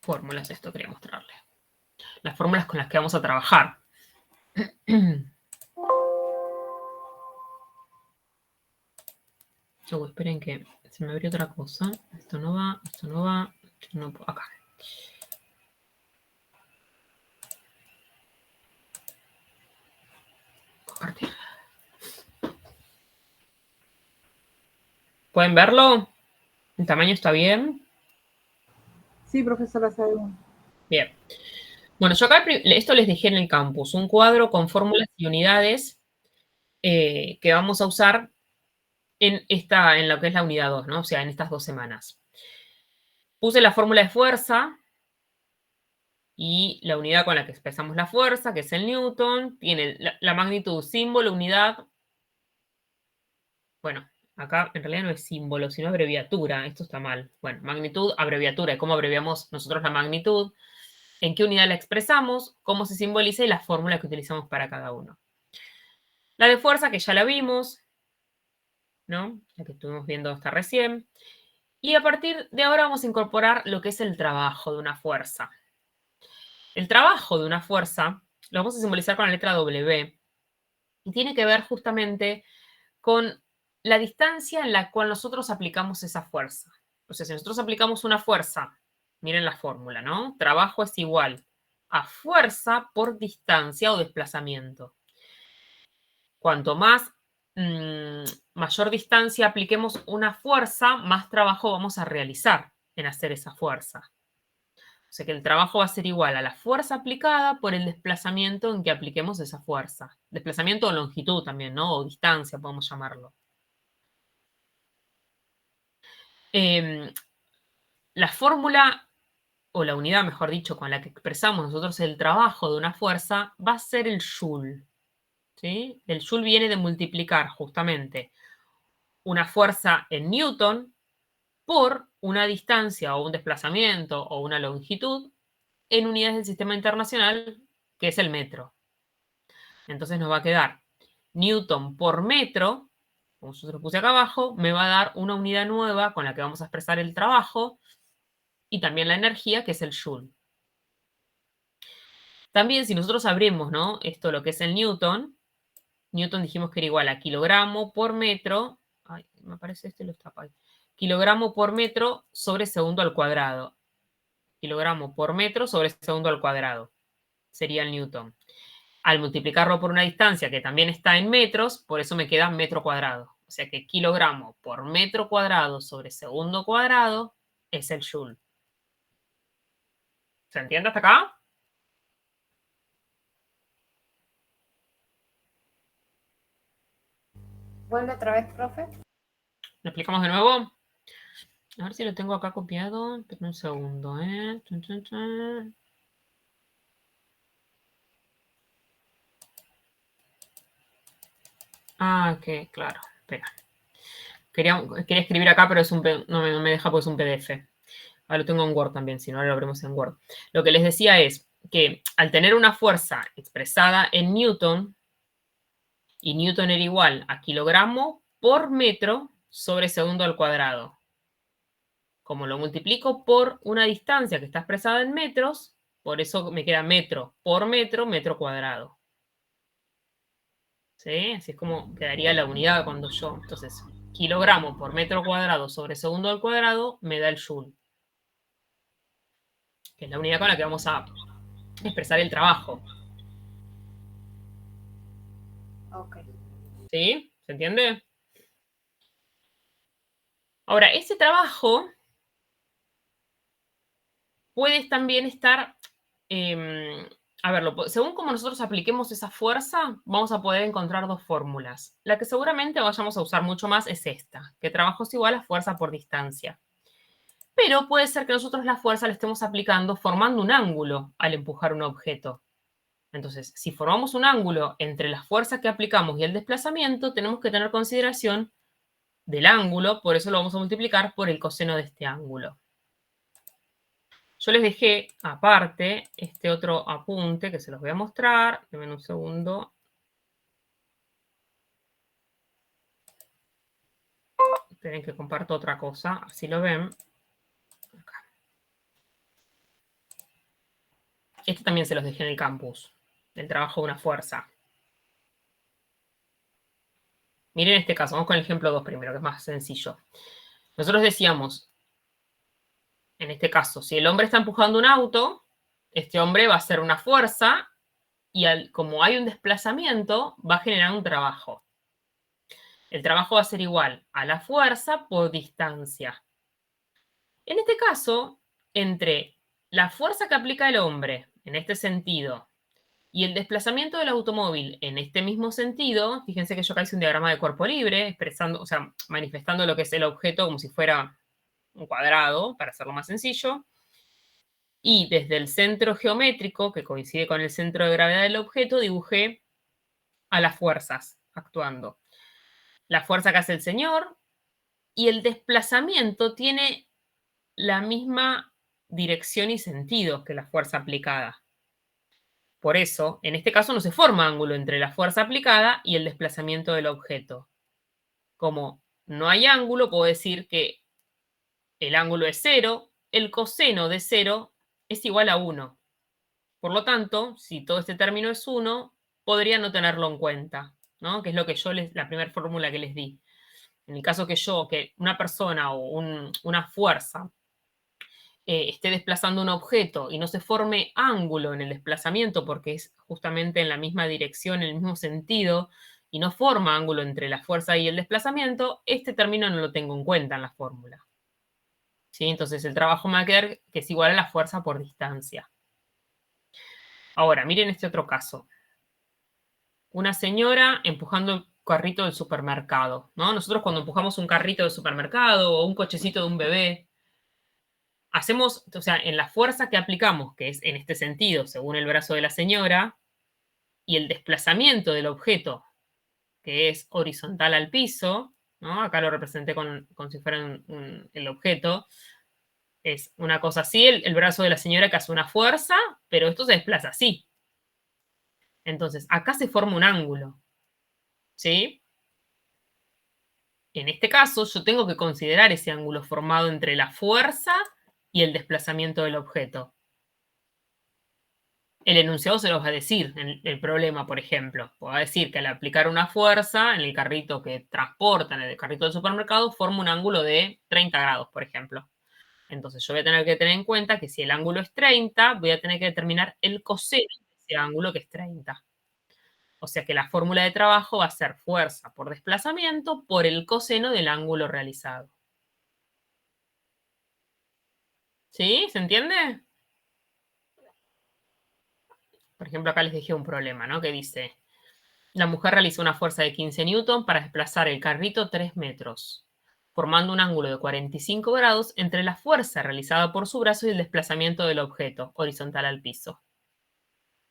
fórmulas, esto quería mostrarle. Las fórmulas con las que vamos a trabajar. Esperen que se me abrió otra cosa. Esto no va, esto no va, esto no, acá. Compartir. ¿Pueden verlo? ¿El tamaño está bien? Sí, profesora, sabemos. Bien. Bueno, yo acá esto les dejé en el campus, un cuadro con fórmulas y unidades que vamos a usar en lo que es la unidad 2, ¿no? O sea, en estas 2 semanas. Puse la fórmula de fuerza y la unidad con la que expresamos la fuerza, que es el Newton, tiene la magnitud, símbolo, unidad. Bueno, acá en realidad no es símbolo, sino abreviatura. Esto está mal. Bueno, magnitud, abreviatura. ¿Cómo abreviamos nosotros la magnitud? ¿En qué unidad la expresamos? ¿Cómo se simboliza? Y la fórmula que utilizamos para cada uno. La de fuerza, que ya la vimos, ¿no? La que estuvimos viendo hasta recién. Y a partir de ahora vamos a incorporar lo que es el trabajo de una fuerza. El trabajo de una fuerza lo vamos a simbolizar con la letra W y tiene que ver justamente con la distancia en la cual nosotros aplicamos esa fuerza. O sea, si nosotros aplicamos una fuerza, miren la fórmula, ¿no? Trabajo es igual a fuerza por distancia o desplazamiento. Cuanto más mayor distancia apliquemos una fuerza, más trabajo vamos a realizar en hacer esa fuerza. O sea que el trabajo va a ser igual a la fuerza aplicada por el desplazamiento en que apliquemos esa fuerza. Desplazamiento o longitud también, ¿no? O distancia, podemos llamarlo. La fórmula, o la unidad, mejor dicho, con la que expresamos nosotros el trabajo de una fuerza, va a ser el joule. ¿Sí? El joule viene de multiplicar justamente una fuerza en newton por una distancia o un desplazamiento o una longitud en unidades del sistema internacional, que es el metro. Entonces nos va a quedar newton por metro, como yo se lo puse acá abajo, me va a dar una unidad nueva con la que vamos a expresar el trabajo y también la energía, que es el joule. También si nosotros abrimos, ¿no? Esto lo que es el newton, newton dijimos que era igual a kilogramo por metro, ay, me aparece este y lo tapa ahí, kilogramo por metro sobre segundo al cuadrado. Kilogramo por metro sobre segundo al cuadrado. Sería el newton. Al multiplicarlo por una distancia que también está en metros, por eso me queda metro cuadrado. O sea que kilogramo por metro cuadrado sobre segundo cuadrado es el joule. ¿Se entiende hasta acá? ¿Vuelve otra vez, profe? ¿Lo explicamos de nuevo? A ver si lo tengo acá copiado. Espera un segundo, ¿eh? Chun, chun, chun. Ah, ok, claro. Espera. Quería escribir acá, pero no me deja porque es un PDF. Ahora lo tengo en Word también, si no, ahora lo abrimos en Word. Lo que les decía es que al tener una fuerza expresada en Newton, y Newton era igual a kilogramo por metro sobre segundo al cuadrado. Como lo multiplico por una distancia que está expresada en metros, por eso me queda metro por metro, metro cuadrado. ¿Sí? Así es como quedaría la unidad cuando yo. Entonces, kilogramo por metro cuadrado sobre segundo al cuadrado me da el joule, que es la unidad con la que vamos a expresar el trabajo. Ok. ¿Sí? ¿Se entiende? Ahora, ese trabajo puede también estar, a ver, según como nosotros apliquemos esa fuerza, vamos a poder encontrar dos fórmulas. La que seguramente vayamos a usar mucho más es esta, que trabajo es igual a fuerza por distancia. Pero puede ser que nosotros la fuerza la estemos aplicando formando un ángulo al empujar un objeto. Entonces, si formamos un ángulo entre la fuerza que aplicamos y el desplazamiento, tenemos que tener consideración del ángulo, por eso lo vamos a multiplicar por el coseno de este ángulo. Yo les dejé aparte este otro apunte que se los voy a mostrar. Denme un segundo. Esperen que comparto otra cosa, así lo ven. Acá. Este también se los dejé en el campus, el trabajo de una fuerza. Miren este caso, vamos con el ejemplo 2 primero, que es más sencillo. Nosotros decíamos, en este caso, si el hombre está empujando un auto, este hombre va a hacer una fuerza y como hay un desplazamiento, va a generar un trabajo. El trabajo va a ser igual a la fuerza por distancia. En este caso, entre la fuerza que aplica el hombre en este sentido y el desplazamiento del automóvil en este mismo sentido, fíjense que yo acá hice un diagrama de cuerpo libre, expresando, o sea, manifestando lo que es el objeto como si fuera un cuadrado, para hacerlo más sencillo. Y desde el centro geométrico, que coincide con el centro de gravedad del objeto, dibujé a las fuerzas actuando. La fuerza que hace el señor y el desplazamiento tiene la misma dirección y sentido que la fuerza aplicada. Por eso, en este caso no se forma ángulo entre la fuerza aplicada y el desplazamiento del objeto. Como no hay ángulo, puedo decir que el ángulo es 0, el coseno de 0 es igual a 1. Por lo tanto, si todo este término es 1, podría no tenerlo en cuenta, ¿no? Que es lo que yo la primera fórmula que les di. En el caso que una persona o una fuerza esté desplazando un objeto y no se forme ángulo en el desplazamiento porque es justamente en la misma dirección, en el mismo sentido, y no forma ángulo entre la fuerza y el desplazamiento, este término no lo tengo en cuenta en la fórmula. ¿Sí? Entonces el trabajo me va a quedar que es igual a la fuerza por distancia. Ahora, miren este otro caso. Una señora empujando el carrito del supermercado, ¿no? Nosotros cuando empujamos un carrito del supermercado o un cochecito de un bebé, hacemos, o sea, en la fuerza que aplicamos, que es en este sentido, según el brazo de la señora, y el desplazamiento del objeto, que es horizontal al piso, ¿no? Acá lo representé con si fuera el objeto, es una cosa así, el brazo de la señora que hace una fuerza, pero esto se desplaza así. Entonces, acá se forma un ángulo, ¿sí? En este caso, yo tengo que considerar ese ángulo formado entre la fuerza y el desplazamiento del objeto. El enunciado se los va a decir en el problema, por ejemplo. Va a decir que al aplicar una fuerza en el carrito que transporta, en el carrito del supermercado, forma un ángulo de 30 grados, por ejemplo. Entonces yo voy a tener que tener en cuenta que si el ángulo es 30, voy a tener que determinar el coseno de ese ángulo que es 30. O sea que la fórmula de trabajo va a ser fuerza por desplazamiento por el coseno del ángulo realizado. ¿Sí? ¿Se entiende? Por ejemplo, acá les dejé un problema, ¿no? Que dice, la mujer realizó una fuerza de 15 newton para desplazar el carrito 3 metros, formando un ángulo de 45 grados entre la fuerza realizada por su brazo y el desplazamiento del objeto, horizontal al piso.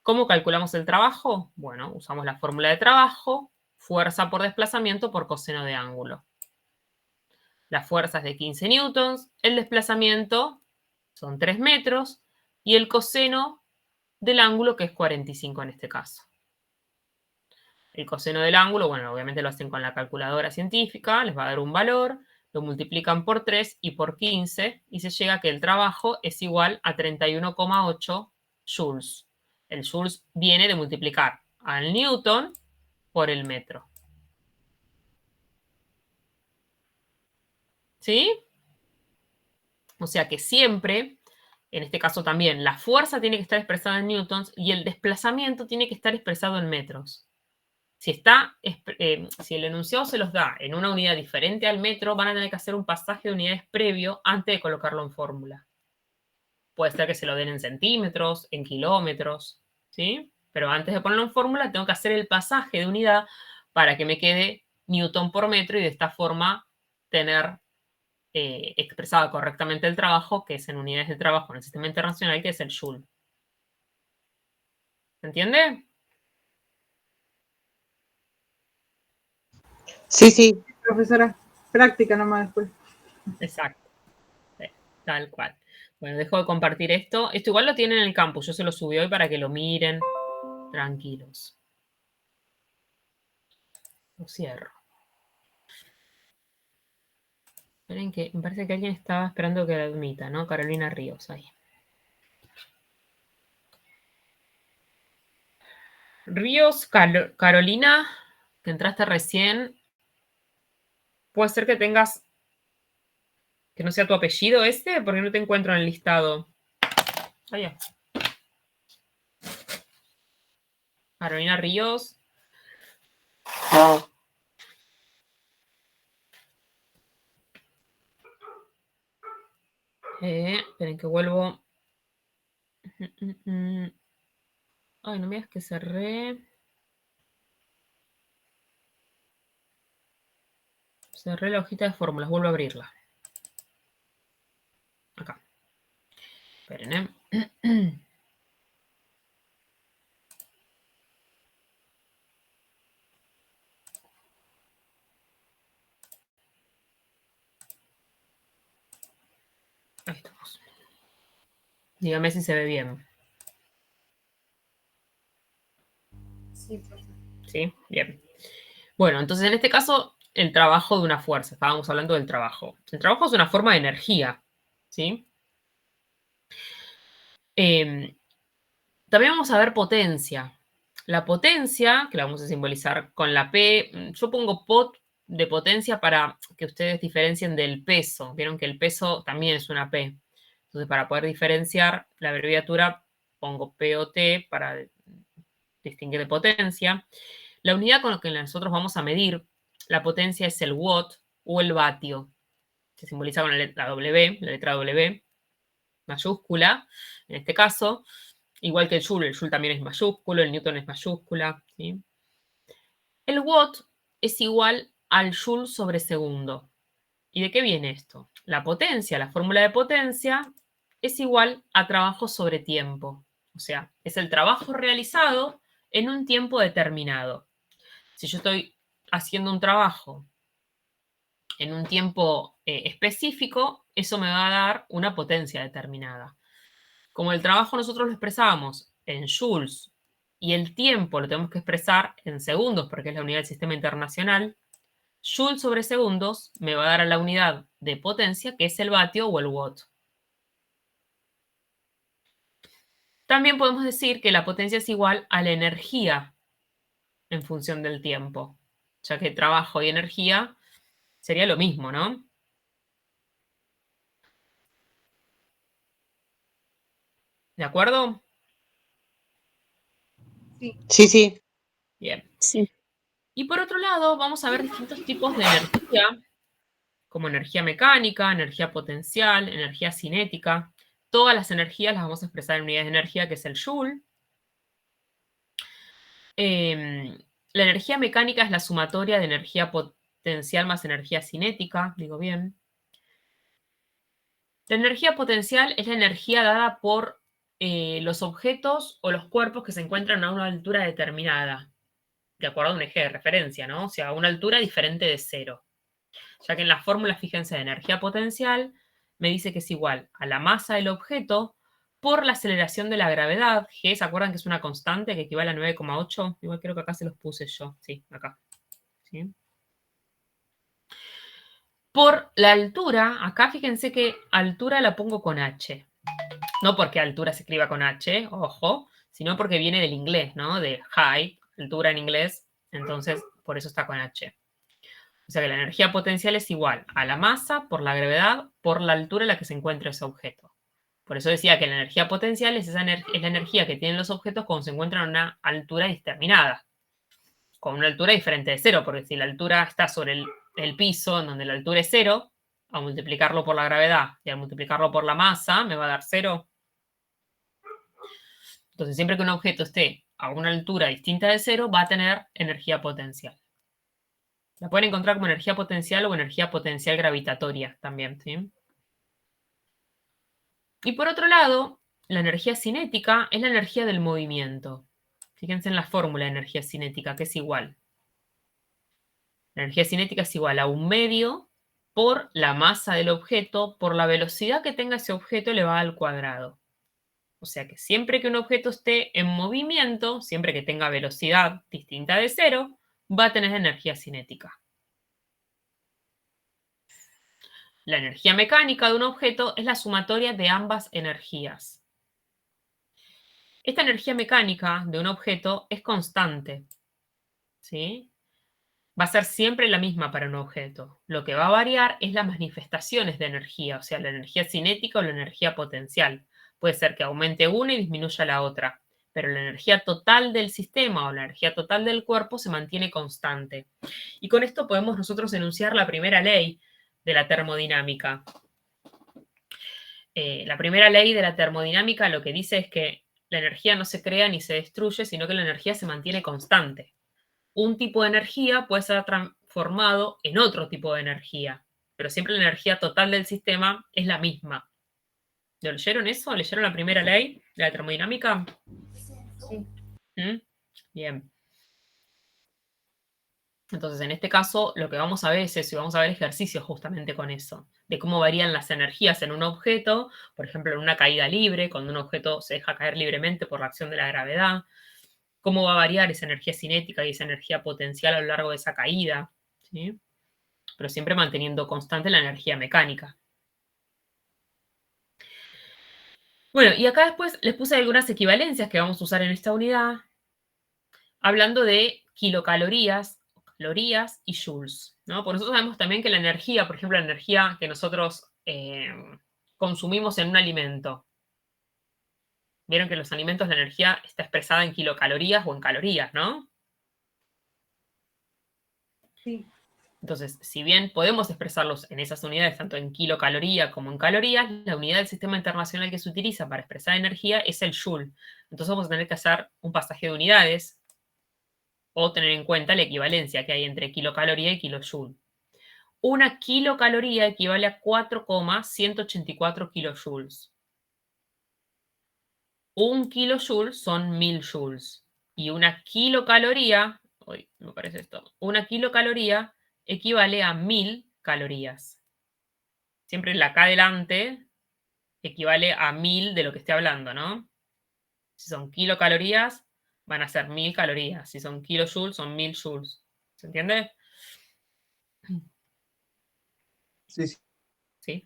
¿Cómo calculamos el trabajo? Bueno, usamos la fórmula de trabajo, fuerza por desplazamiento por coseno de ángulo. La fuerza es de 15 newtons, el desplazamiento son 3 metros y el coseno del ángulo, que es 45 en este caso. El coseno del ángulo, bueno, obviamente lo hacen con la calculadora científica, les va a dar un valor, lo multiplican por 3 y por 15 y se llega a que el trabajo es igual a 31,8 joules. El joules viene de multiplicar al newton por el metro. ¿Sí? O sea que siempre, en este caso también, la fuerza tiene que estar expresada en newtons y el desplazamiento tiene que estar expresado en metros. Si el enunciado se los da en una unidad diferente al metro, van a tener que hacer un pasaje de unidades previo antes de colocarlo en fórmula. Puede ser que se lo den en centímetros, en kilómetros, ¿sí? Pero antes de ponerlo en fórmula, tengo que hacer el pasaje de unidad para que me quede newton por metro y de esta forma tener expresado correctamente el trabajo, que es en unidades de trabajo en el sistema internacional, que es el joule. ¿Se entiende? Sí, sí. Profesora, práctica nomás después. Exacto. Tal cual. Bueno, dejo de compartir esto. Esto igual lo tienen en el campus. Yo se lo subí hoy para que lo miren tranquilos. Lo cierro. Esperen que me parece que alguien estaba esperando que la admita, ¿no? Carolina Ríos ahí. Ríos, Carolina, que entraste recién, puede ser que tengas, que no sea tu apellido este, porque no te encuentro en el listado. Ah, ya. Carolina Ríos. Esperen que vuelvo. Ay, no me digas que cerré. Cerré la hojita de fórmulas, vuelvo a abrirla. Acá. Esperen, Ahí estamos. Dígame si se ve bien. Sí, perfecto. ¿Sí? Bien. Bueno, entonces en este caso, el trabajo de una fuerza. Estábamos hablando del trabajo. El trabajo es una forma de energía. ¿Sí? También vamos a ver potencia. La potencia, que la vamos a simbolizar con la P, yo pongo pot de potencia para que ustedes diferencien del peso. Vieron que el peso también es una P. Entonces, para poder diferenciar la abreviatura, pongo POT para distinguir de potencia. La unidad con la que nosotros vamos a medir la potencia es el watt o el vatio. Se simboliza con la letra W, la letra W mayúscula, en este caso. Igual que el Joule también es mayúsculo, el Newton es mayúscula. ¿Sí? El watt es igual al Joule sobre segundo. ¿Y de qué viene esto? La potencia, la fórmula de potencia, es igual a trabajo sobre tiempo. O sea, es el trabajo realizado en un tiempo determinado. Si yo estoy haciendo un trabajo en un tiempo específico, eso me va a dar una potencia determinada. Como el trabajo nosotros lo expresábamos en joules y el tiempo lo tenemos que expresar en segundos porque es la unidad del sistema internacional, joule sobre segundos me va a dar a la unidad de potencia que es el vatio o el watt. También podemos decir que la potencia es igual a la energía en función del tiempo, ya que trabajo y energía sería lo mismo, ¿no? ¿De acuerdo? Sí. Sí, sí. Bien. Sí. Y por otro lado, vamos a ver distintos tipos de energía, como energía mecánica, energía potencial, energía cinética. Todas las energías las vamos a expresar en unidades de energía, que es el joule. La energía mecánica es la sumatoria de energía potencial más energía cinética, digo bien. La energía potencial es la energía dada por los objetos o los cuerpos que se encuentran a una altura determinada, de acuerdo a un eje de referencia, ¿no? O sea, a una altura diferente de cero. Ya que en la fórmula, fíjense, de energía potencial, me dice que es igual a la masa del objeto por la aceleración de la gravedad, G, ¿se acuerdan que es una constante que equivale a 9,8? Igual creo que acá se los puse yo, sí, acá. ¿Sí? Por la altura, acá fíjense que altura la pongo con H. No porque altura se escriba con H, ojo, sino porque viene del inglés, ¿no? De height, altura en inglés, entonces por eso está con H. O sea que la energía potencial es igual a la masa por la gravedad por la altura en la que se encuentra ese objeto. Por eso decía que la energía potencial es la energía que tienen los objetos cuando se encuentran a una altura determinada, con una altura diferente de cero, porque si la altura está sobre el piso, en donde la altura es cero, al multiplicarlo por la gravedad y al multiplicarlo por la masa, me va a dar cero. Entonces, siempre que un objeto esté a una altura distinta de cero, va a tener energía potencial. La pueden encontrar como energía potencial o energía potencial gravitatoria también, ¿sí? Y por otro lado, la energía cinética es la energía del movimiento. Fíjense en la fórmula de energía cinética, que es igual. La energía cinética es igual a un medio por la masa del objeto, por la velocidad que tenga ese objeto elevada al cuadrado. O sea que siempre que un objeto esté en movimiento, siempre que tenga velocidad distinta de cero, va a tener energía cinética. La energía mecánica de un objeto es la sumatoria de ambas energías. Esta energía mecánica de un objeto es constante, ¿sí? Va a ser siempre la misma para un objeto. Lo que va a variar es las manifestaciones de energía, o sea, la energía cinética o la energía potencial. Puede ser que aumente una y disminuya la otra, pero la energía total del sistema o la energía total del cuerpo se mantiene constante. Y con esto podemos nosotros enunciar la primera ley de la termodinámica. La primera ley de la termodinámica lo que dice es que la energía no se crea ni se destruye, sino que la energía se mantiene constante. Un tipo de energía puede ser transformado en otro tipo de energía, pero siempre la energía total del sistema es la misma. ¿Lo leyeron eso? ¿Leyeron la primera ley de la termodinámica? Sí. ¿Mm? Bien. Entonces, en este caso, lo que vamos a ver es eso, y vamos a ver ejercicios justamente con eso, de cómo varían las energías en un objeto, por ejemplo, en una caída libre, cuando un objeto se deja caer libremente por la acción de la gravedad, cómo va a variar esa energía cinética y esa energía potencial a lo largo de esa caída, ¿sí? Pero siempre manteniendo constante la energía mecánica. Bueno, y acá después les puse algunas equivalencias que vamos a usar en esta unidad, hablando de kilocalorías, calorías y joules, ¿no? Porque nosotros sabemos también que la energía, por ejemplo, la energía que nosotros consumimos en un alimento, vieron que en los alimentos la energía está expresada en kilocalorías o en calorías, ¿no? Sí. Entonces, si bien podemos expresarlos en esas unidades, tanto en kilocaloría como en calorías, la unidad del sistema internacional que se utiliza para expresar energía es el joule. Entonces vamos a tener que hacer un pasaje de unidades o tener en cuenta la equivalencia que hay entre kilocaloría y kilojoule. Una kilocaloría equivale a 4,184 kilojoules. Un kilojoule son 1000 joules. Y una kilocaloría, uy, me parece esto, una kilocaloría equivale a 1000 calorías. Siempre la acá adelante equivale a 1000 de lo que esté hablando, ¿no? Si son kilocalorías, van a ser 1000 calorías. Si son kilojoules, son 1000 joules. ¿Se entiende? Sí, sí. Sí.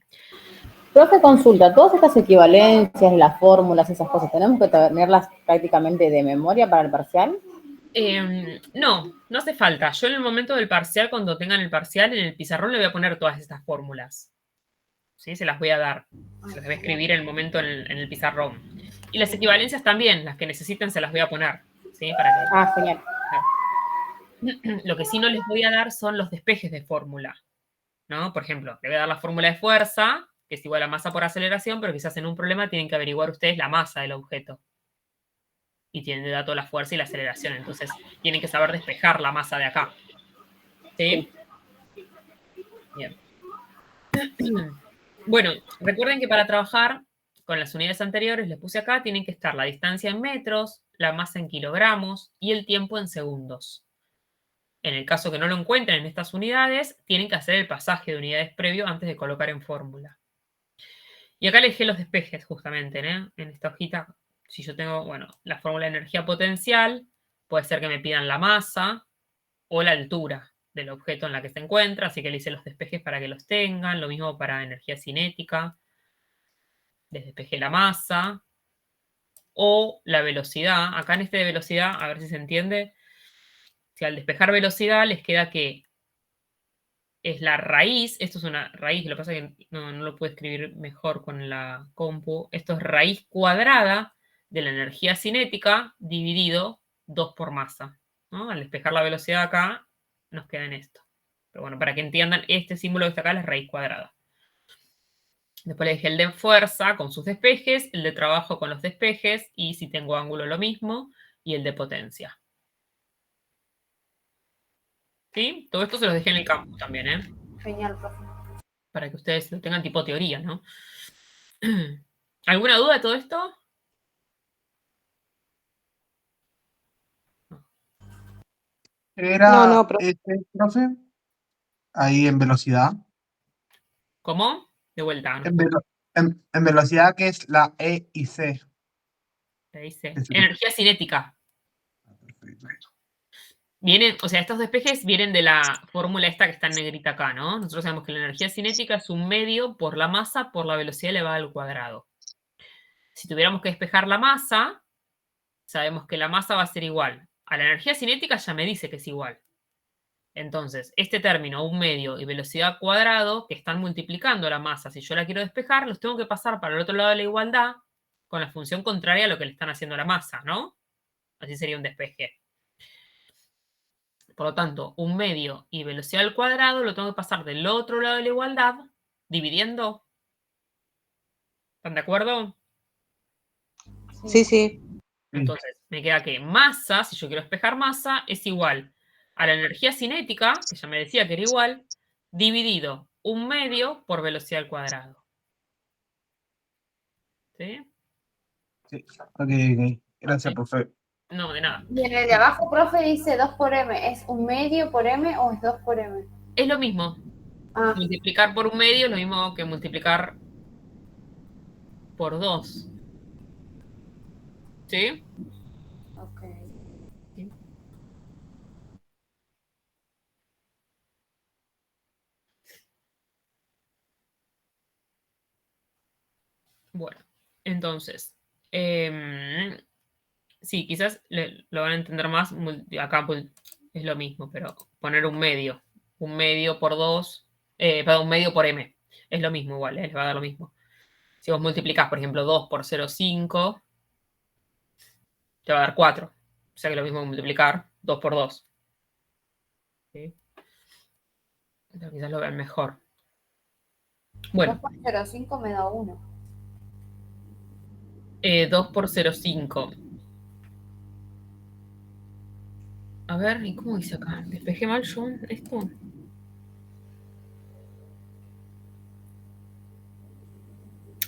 Profe, consulta, todas estas equivalencias, las fórmulas, esas cosas, ¿tenemos que tenerlas prácticamente de memoria para el parcial? No, no hace falta. Yo en el momento del parcial, cuando tengan el parcial, en el pizarrón le voy a poner todas estas fórmulas. ¿Sí? Se las voy a dar. Se las voy a escribir en el momento en el pizarrón. Y las equivalencias también, las que necesiten, se las voy a poner. ¿Sí? Para que... Ah, genial. Lo que sí no les voy a dar son los despejes de fórmula, ¿no? Por ejemplo, le voy a dar la fórmula de fuerza, que es igual a masa por aceleración, pero quizás en un problema tienen que averiguar ustedes la masa del objeto. Y tienen de dato la fuerza y la aceleración. Entonces, tienen que saber despejar la masa de acá. ¿Sí? Bien. Bueno, recuerden que para trabajar con las unidades anteriores, les puse acá, tienen que estar la distancia en metros, la masa en kilogramos y el tiempo en segundos. En el caso que no lo encuentren en estas unidades, tienen que hacer el pasaje de unidades previo antes de colocar en fórmula. Y acá les dejé los despejes justamente, ¿eh? En esta hojita. Si yo tengo, bueno, la fórmula de energía potencial, puede ser que me pidan la masa o la altura del objeto en la que se encuentra, así que le hice los despejes para que los tengan. Lo mismo para energía cinética. Les despejé la masa o la velocidad. Acá en este de velocidad, a ver si se entiende. Si al despejar velocidad les queda que es la raíz, esto es una raíz, lo que pasa es que no lo puedo escribir mejor con la compu, esto es raíz cuadrada de la energía cinética dividido 2 por masa, ¿no? Al despejar la velocidad acá, nos queda en esto. Pero bueno, para que entiendan, este símbolo que está acá es raíz cuadrada. Después le dije el de fuerza con sus despejes, el de trabajo con los despejes, y si tengo ángulo lo mismo, y el de potencia. ¿Sí? Todo esto se los dejé en el campo también, ¿eh? Genial, profe. Para que ustedes lo tengan tipo teoría, ¿no? ¿Alguna duda de todo esto? Era No, profe. profe, ahí en velocidad. ¿Cómo? De vuelta. En, en velocidad que es la E y C. Te dice. Eso. Energía cinética. Perfecto. Vienen, o sea, estos despejes vienen de la fórmula esta que está en negrita acá, ¿no? Nosotros sabemos que la energía cinética es un medio por la masa por la velocidad elevada al cuadrado. Si tuviéramos que despejar la masa, sabemos que la masa va a ser igual. A la energía cinética ya me dice que es igual. Entonces, este término, 1/2 y velocidad al cuadrado, que están multiplicando la masa, si yo la quiero despejar, los tengo que pasar para el otro lado de la igualdad con la función contraria a lo que le están haciendo a la masa, ¿no? Así sería un despeje. Por lo tanto, 1/2 y velocidad al cuadrado lo tengo que pasar del otro lado de la igualdad, dividiendo. ¿Están de acuerdo? Sí, sí. Entonces, me queda que masa, si yo quiero despejar masa, es igual a la energía cinética, que ya me decía que era igual, dividido 1/2 por velocidad al cuadrado. ¿Sí? Sí. Ok. Gracias, Ok. profe. No, de nada. Y en el de abajo, profe, dice 2 por m. ¿Es 1/2 por m o es 2 por m? Es lo mismo. Ah, Multiplicar por 1/2 es lo mismo que multiplicar por 2. ¿Sí? ok. Bueno, entonces, sí, quizás lo van a entender más. Acá pues, es lo mismo, pero poner 1/2. 1/2 por 2, perdón, 1/2 por m. Es lo mismo igual, les va a dar lo mismo. Si vos multiplicás, por ejemplo, 2 por 0,5, te va a dar 4. O sea que lo mismo que multiplicar 2 por 2. ¿Sí? Entonces, quizás lo vean mejor. 2 Bueno, por 0,5 me da 1. 2 por 0,5. A ver, ¿y cómo dice acá? ¿Despejé mal yo esto?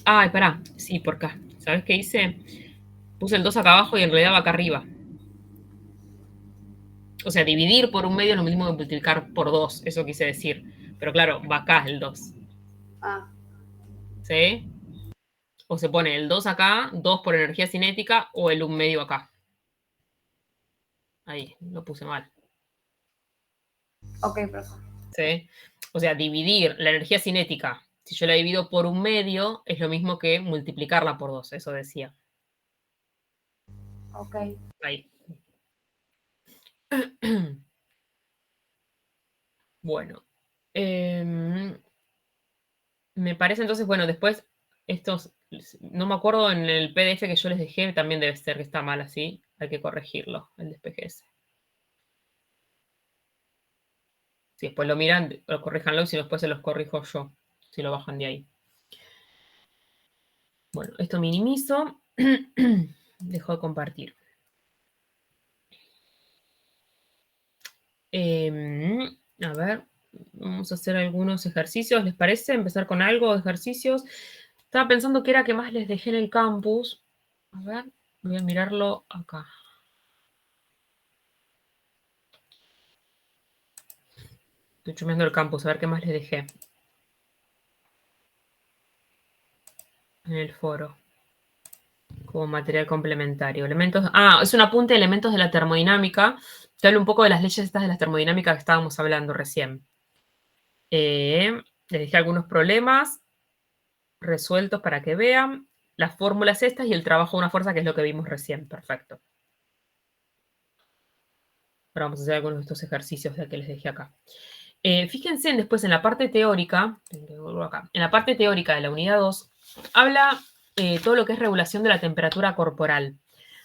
Ay, pará. Sí, por acá. ¿Sabes qué hice? Puse el 2 acá abajo y en realidad va acá arriba. O sea, dividir por 1/2 es lo mismo que multiplicar por 2. Eso quise decir. Pero claro, va acá el 2. Ah, ¿Sí? O se pone el 2 acá, 2 por energía cinética, o el 1/2 acá. Ahí, lo puse mal. ok, profe. ¿Sí? O sea, dividir la energía cinética, si yo la divido por 1/2, es lo mismo que multiplicarla por 2. Eso decía. Ok. Ahí. Bueno. Me parece entonces, bueno, después estos, no me acuerdo en el PDF que yo les dejé, también debe ser que está mal así. Hay que corregirlo, el despeje ese. Si después lo miran, corríjanlo y si no, después se los corrijo yo, si lo bajan de ahí. Bueno, esto minimizo. Dejo de compartir. A ver, vamos a hacer algunos ejercicios. ¿Les parece empezar con algo de ejercicios? Estaba pensando que era que más les dejé en el campus. A ver, voy a mirarlo acá. Estoy chumeando el campus, a ver qué más les dejé. En el foro. Como material complementario. Elementos. Es un apunte de elementos de la termodinámica. Te hablo un poco de las leyes estas de la termodinámica que estábamos hablando recién. Les dejé algunos problemas resueltos para que vean. Las fórmulas estas y el trabajo de una fuerza, que es lo que vimos recién. Perfecto. Ahora vamos a hacer algunos de estos ejercicios que les dejé acá. Fíjense después en la parte teórica, en la parte teórica de la unidad 2, habla todo lo que es regulación de la temperatura corporal.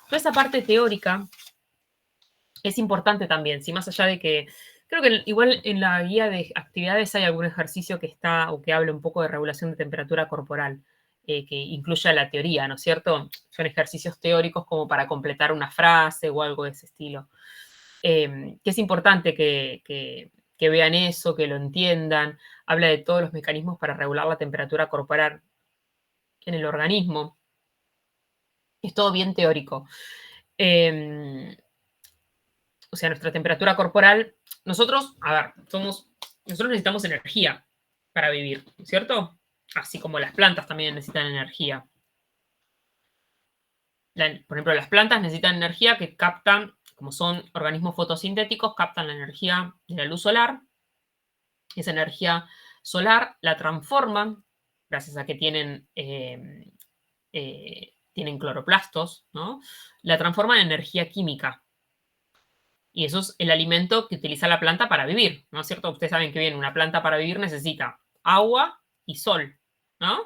Toda esa parte teórica es importante también, si más allá de que, creo que igual en la guía de actividades hay algún ejercicio que está o que habla un poco de regulación de temperatura corporal, que incluya la teoría, ¿no es cierto? Son ejercicios teóricos como para completar una frase o algo de ese estilo. Que es importante que vean eso, que lo entiendan. Habla de todos los mecanismos para regular la temperatura corporal en el organismo. Es todo bien teórico. O sea, nuestra temperatura corporal, nosotros, a ver, nosotros necesitamos energía para vivir, ¿cierto? Así como las plantas también necesitan energía. Por ejemplo, las plantas necesitan energía que captan, como son organismos fotosintéticos, captan la energía de la luz solar. Esa energía solar la transforman, gracias a que tienen tienen cloroplastos, ¿no? La transforman en energía química. Y eso es el alimento que utiliza la planta para vivir, ¿no es cierto? Ustedes saben que bien, una planta para vivir necesita agua y sol, ¿no?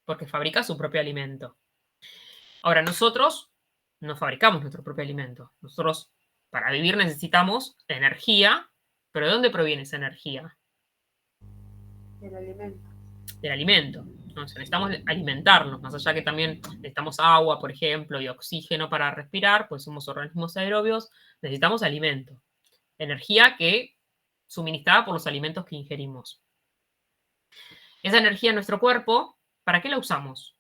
Porque fabrica su propio alimento. Ahora, nosotros no fabricamos nuestro propio alimento. Nosotros, para vivir, necesitamos energía. ¿Pero de dónde proviene esa energía? El alimento. Del alimento. ¿No? O sea, necesitamos alimentarnos, más allá que también necesitamos agua, por ejemplo, y oxígeno para respirar, pues somos organismos aerobios, necesitamos alimento. Energía que suministrada por los alimentos que ingerimos. Esa energía en nuestro cuerpo, ¿para qué la usamos?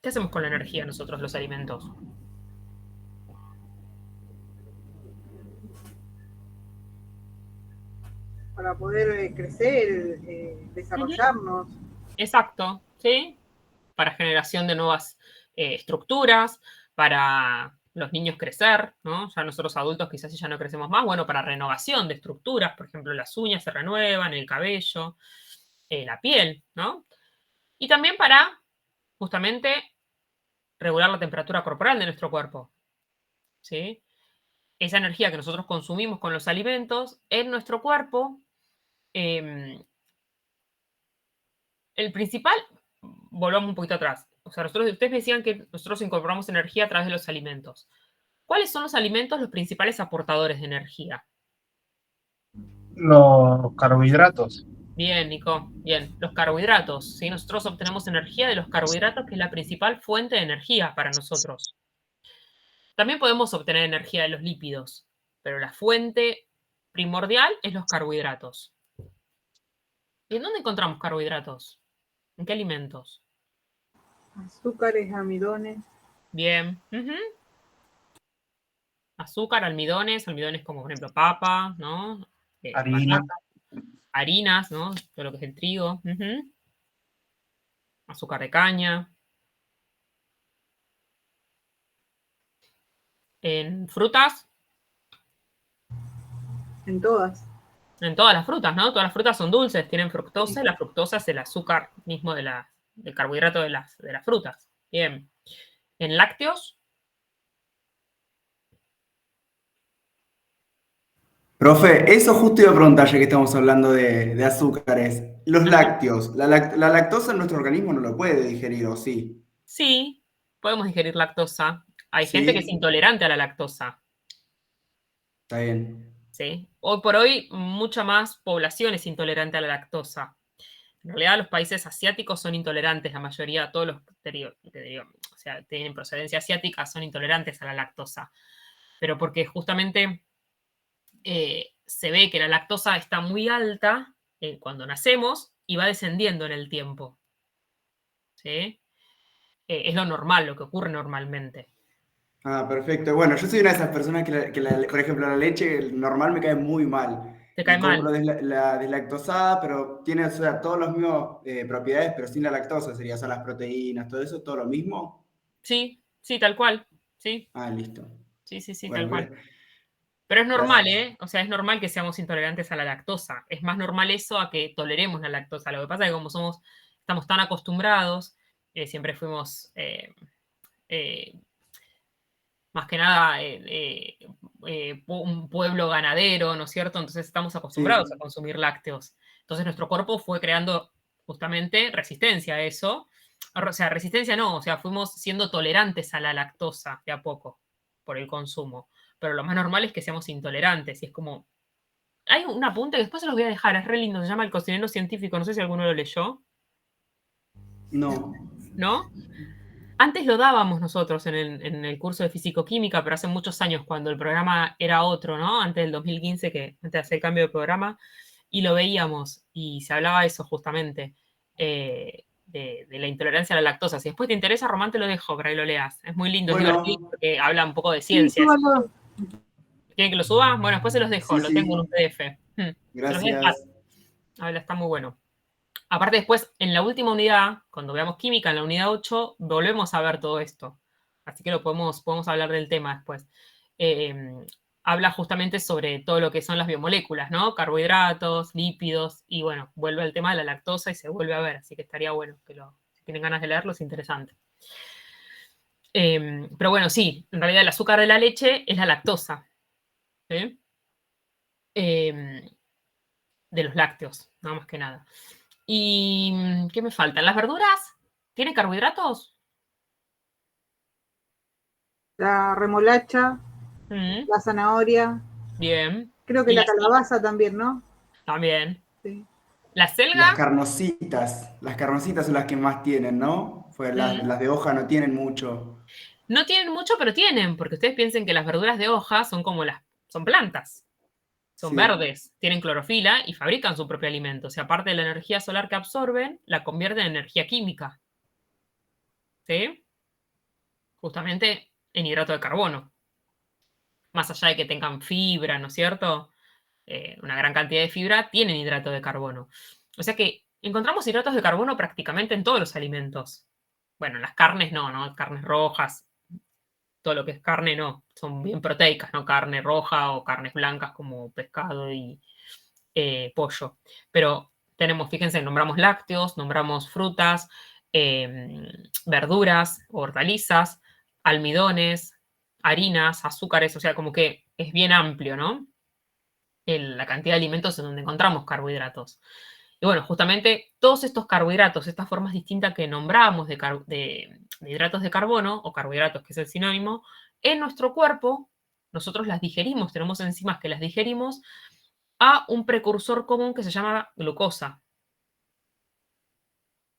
¿Qué hacemos con la energía nosotros, los alimentos? Para poder crecer, desarrollarnos. Exacto, ¿sí? Para generación de nuevas estructuras, para los niños crecer, ¿no? Ya nosotros adultos quizás ya no crecemos más, bueno, para renovación de estructuras, por ejemplo, las uñas se renuevan, el cabello, la piel, ¿no? Y también para, justamente, regular la temperatura corporal de nuestro cuerpo, ¿sí? Esa energía que nosotros consumimos con los alimentos en nuestro cuerpo, el principal, volvamos un poquito atrás. O sea, ustedes decían que nosotros incorporamos energía a través de los alimentos. ¿Cuáles son los alimentos los principales aportadores de energía? Los carbohidratos. Bien, Nico, bien. Los carbohidratos, ¿sí? Nosotros obtenemos energía de los carbohidratos, que es la principal fuente de energía para nosotros. También podemos obtener energía de los lípidos, pero la fuente primordial es los carbohidratos. ¿Y en dónde encontramos carbohidratos? ¿En qué alimentos? Azúcares, almidones. Bien. Azúcar, almidones como por ejemplo papa, ¿no? Harina. Patata, harinas, ¿no? Todo lo que es el trigo. Azúcar de caña. En frutas, En todas. en todas las frutas, ¿no? Todas las frutas son dulces, tienen fructosa, y la fructosa es el azúcar mismo del carbohidrato de las frutas. Bien. En lácteos, Profe, eso justo iba a preguntar, ya que estamos hablando de azúcares. Los lácteos, la lactosa en nuestro organismo no lo puede digerir, ¿o sí? sí, podemos digerir lactosa. Hay gente que es Sí, intolerante a la lactosa, está bien. ¿sí? Hoy por hoy, mucha más población es intolerante a la lactosa. En realidad, los países asiáticos son intolerantes, la mayoría, todos los o sea, tienen procedencia asiática, son intolerantes a la lactosa. Pero porque justamente se ve que la lactosa está muy alta cuando nacemos y va descendiendo en el tiempo. ¿Sí? Es lo normal, lo que ocurre normalmente. Ah, perfecto. Bueno, yo soy una de esas personas por ejemplo, la leche normal me cae muy mal. ¿Te Y cae mal? compro la deslactosada, pero tiene, o sea, todos los mismos propiedades, pero sin la lactosa, sería, o sea, las proteínas, todo eso, todo lo mismo. Sí, sí, tal cual. Sí, Ah, listo. sí, tal Bueno, cual. Pero es normal, gracias. ¿eh? O sea, es normal que seamos intolerantes a la lactosa. Es más normal eso a que toleremos la lactosa. Lo que pasa es que como estamos tan acostumbrados, siempre fuimos más que nada un pueblo ganadero, ¿no es cierto? Entonces estamos acostumbrados a Sí. consumir lácteos. Entonces nuestro cuerpo fue creando justamente resistencia a eso. O sea, resistencia no, o sea, fuimos siendo tolerantes a la lactosa de a poco por el consumo. Pero lo más normal es que seamos intolerantes y es como... Hay un apunte que después se los voy a dejar, es re lindo, se llama El cocinero científico, no sé si alguno lo leyó, No. ¿no? Antes lo dábamos nosotros en el curso de fisicoquímica, pero hace muchos años, cuando el programa era otro, ¿no? Antes del 2015, antes de hacer el cambio de programa, y lo veíamos, y se hablaba eso justamente, de la intolerancia a la lactosa. Si después te interesa, Román, te lo dejo para que lo leas. Es muy lindo, es divertido, Bueno, porque habla un poco de Sí, ciencia. súbalo. ¿Quieren que lo suba? Bueno, después se los dejo, sí, lo tengo en sí. un PDF. Se los voy a dejar. Gracias. Habla, está muy bueno. Aparte después, en la última unidad, cuando veamos química, en la unidad 8, volvemos a ver todo esto. Así que podemos hablar del tema después. habla justamente sobre todo lo que son las biomoléculas, ¿no? Carbohidratos, lípidos, y bueno, vuelve al tema de la lactosa y se vuelve a ver, así que estaría bueno que si tienen ganas de leerlo, es interesante. Pero bueno, sí, en realidad el azúcar de la leche es la lactosa, ¿sí? De los lácteos, nada más que nada. ¿Y qué me faltan? ¿Las verduras tienen carbohidratos? La remolacha, Mm, la zanahoria, bien. creo que ¿Y la las calabaza también, ¿no? también? Sí. ¿La selga? Las carnositas son las que más tienen, ¿no? Pues Mm. las de hoja no tienen mucho. No tienen mucho, pero tienen, porque ustedes piensen que las verduras de hoja son como son plantas, son Sí. verdes, tienen clorofila y fabrican su propio alimento. O sea, aparte de la energía solar que absorben, la convierten en energía química, ¿sí? Justamente en hidrato de carbono. Más allá de que tengan fibra, ¿no es cierto? Una gran cantidad de fibra tienen hidrato de carbono. O sea que encontramos hidratos de carbono prácticamente en todos los alimentos. Bueno, las carnes no, ¿no? Carnes rojas, todo lo que es carne no, son bien proteicas, ¿no? Carne roja o carnes blancas como pescado y pollo. Pero tenemos, fíjense, nombramos lácteos, nombramos frutas, verduras, hortalizas, almidones, harinas, azúcares, o sea, como que es bien amplio, ¿no? La cantidad de alimentos en donde encontramos carbohidratos. Y bueno, justamente todos estos carbohidratos, estas formas distintas que nombramos de hidratos de carbono, o carbohidratos, que es el sinónimo, en nuestro cuerpo, nosotros las digerimos, tenemos enzimas que las digerimos a un precursor común que se llama glucosa.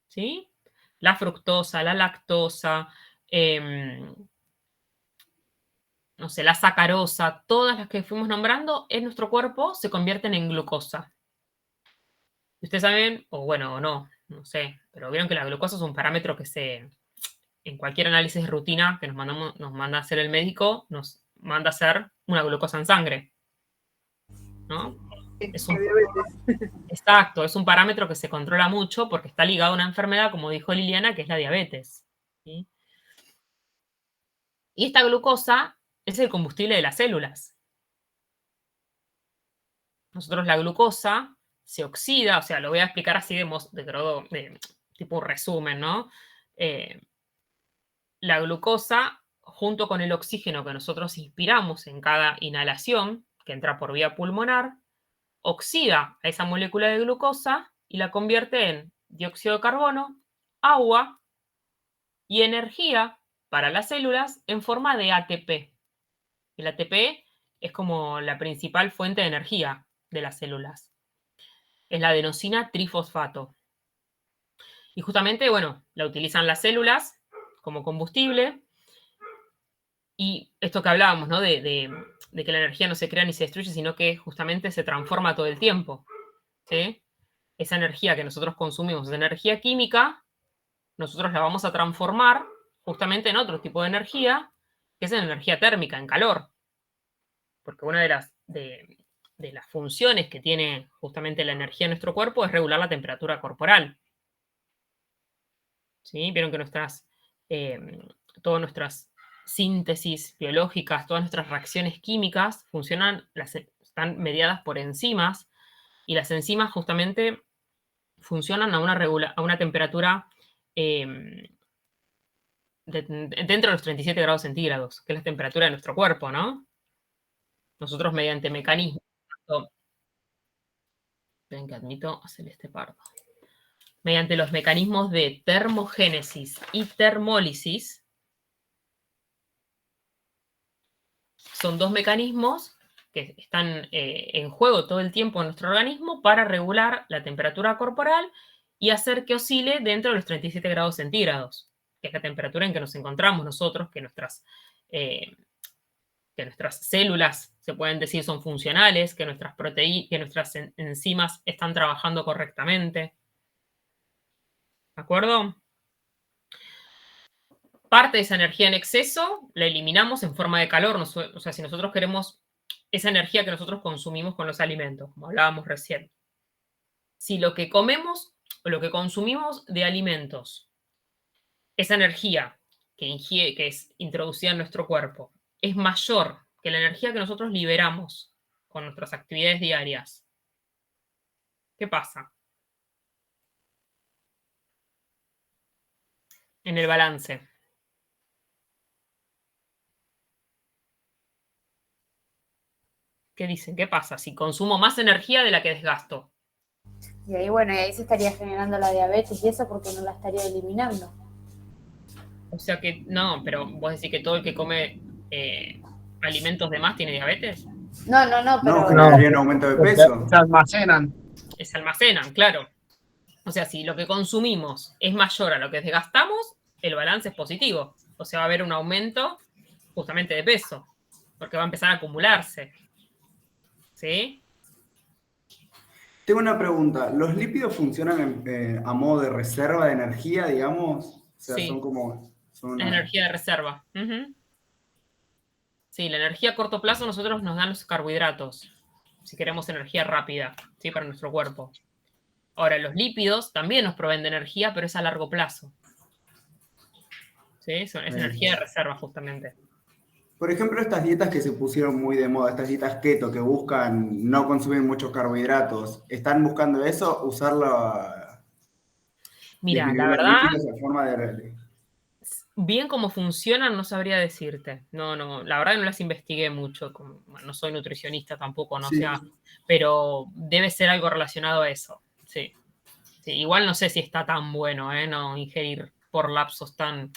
¿Sí? La fructosa, la lactosa, no sé, la sacarosa, todas las que fuimos nombrando en nuestro cuerpo se convierten en glucosa. Ustedes saben, o bueno, o no sé, pero vieron que la glucosa es un parámetro que en cualquier análisis de rutina que nos manda a hacer el médico, nos manda a hacer una glucosa en sangre, ¿no? Es La un, diabetes. exacto, es un parámetro que se controla mucho porque está ligado a una enfermedad, como dijo Liliana, que es la diabetes, ¿sí? Y esta glucosa es el combustible de las células. Nosotros la glucosa se oxida, o sea, lo voy a explicar así de tipo resumen, ¿no? La glucosa, junto con el oxígeno que nosotros inspiramos en cada inhalación, que entra por vía pulmonar, oxida a esa molécula de glucosa y la convierte en dióxido de carbono, agua y energía para las células en forma de ATP. El ATP es como la principal fuente de energía de las células. Es la adenosina trifosfato. Y justamente, bueno, la utilizan las células como combustible. Y esto que hablábamos, ¿no? De que la energía no se crea ni se destruye, sino que justamente se transforma todo el tiempo, ¿sí? Esa energía que nosotros consumimos, esa energía química, nosotros la vamos a transformar justamente en otro tipo de energía, que es en energía térmica, en calor. Porque una de las funciones que tiene justamente la energía en nuestro cuerpo es regular la temperatura corporal. ¿Sí? Vieron que todas nuestras síntesis biológicas, todas nuestras reacciones químicas están mediadas por enzimas, y las enzimas justamente funcionan a una temperatura dentro de los 37 grados centígrados, que es la temperatura de nuestro cuerpo, ¿no? Nosotros mediante mecanismos, ven que admito a Celeste Pardo, mediante los mecanismos de termogénesis y termólisis, son dos mecanismos que están en juego todo el tiempo en nuestro organismo para regular la temperatura corporal y hacer que oscile dentro de los 37 grados centígrados, que es la temperatura en que nos encontramos nosotros, que nuestras células, se pueden decir, son funcionales, que nuestras enzimas están trabajando correctamente. ¿De acuerdo? Parte de esa energía en exceso la eliminamos en forma de calor. O sea, si nosotros queremos esa energía que nosotros consumimos con los alimentos, como hablábamos recién. Si lo que comemos o lo que consumimos de alimentos, esa energía que es introducida en nuestro cuerpo, es mayor que la energía que nosotros liberamos con nuestras actividades diarias, ¿qué pasa? En el balance. ¿Qué dicen? ¿Qué pasa si consumo más energía de la que desgasto? Y ahí, bueno, y ahí se estaría generando la diabetes y eso porque no la estaría eliminando. O sea que, no, pero vos decís que todo el que come alimentos de más tiene diabetes. No, No, pero generaría un aumento de peso. Se almacenan. Se almacenan, claro. O sea, si lo que consumimos es mayor a lo que desgastamos, el balance es positivo. O sea, va a haber un aumento justamente de peso, porque va a empezar a acumularse. ¿Sí? Tengo una pregunta. ¿Los lípidos funcionan a modo de reserva de energía, digamos? O sea, Sí. son como... son Es una- energía de reserva. Ujú. Sí, la energía a corto plazo nosotros nos dan los carbohidratos, si queremos energía rápida, ¿sí? Para nuestro cuerpo. Ahora, los lípidos también nos proveen de energía, pero es a largo plazo. ¿Sí? Es energía de reserva, justamente. Por ejemplo, estas dietas que se pusieron muy de moda, estas dietas keto que buscan no consumir muchos carbohidratos, ¿están buscando eso? ¿Usarla, Mira, disminuir la los verdad, lípidos en forma de... bien cómo funcionan no sabría decirte. No, la verdad que no las investigué mucho. Bueno, no soy nutricionista tampoco, no Sí. sea, pero debe ser algo relacionado a eso. Sí. Sí, igual no sé si está tan bueno, no ingerir por lapsos tan...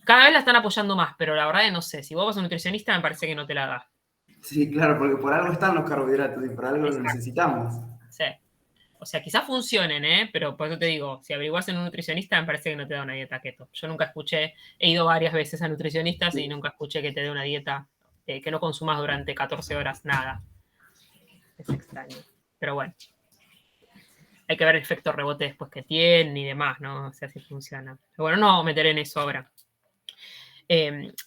Cada vez la están apoyando más, pero la verdad que no sé. Si vos vas a un nutricionista, me parece que no te la da. Sí, claro, porque por algo están los carbohidratos y por algo los Exacto. necesitamos. Sí. O sea, quizás funcionen, pero por eso te digo, si averiguas en un nutricionista, me parece que no te da una dieta keto. Yo nunca escuché, he ido varias veces a nutricionistas y nunca escuché que te dé una dieta que no consumas durante 14 horas nada. Es extraño. Pero bueno. Hay que ver el efecto rebote después que tiene y demás, ¿no? O sea, si funciona. Pero bueno, no vamos a meter en eso ahora.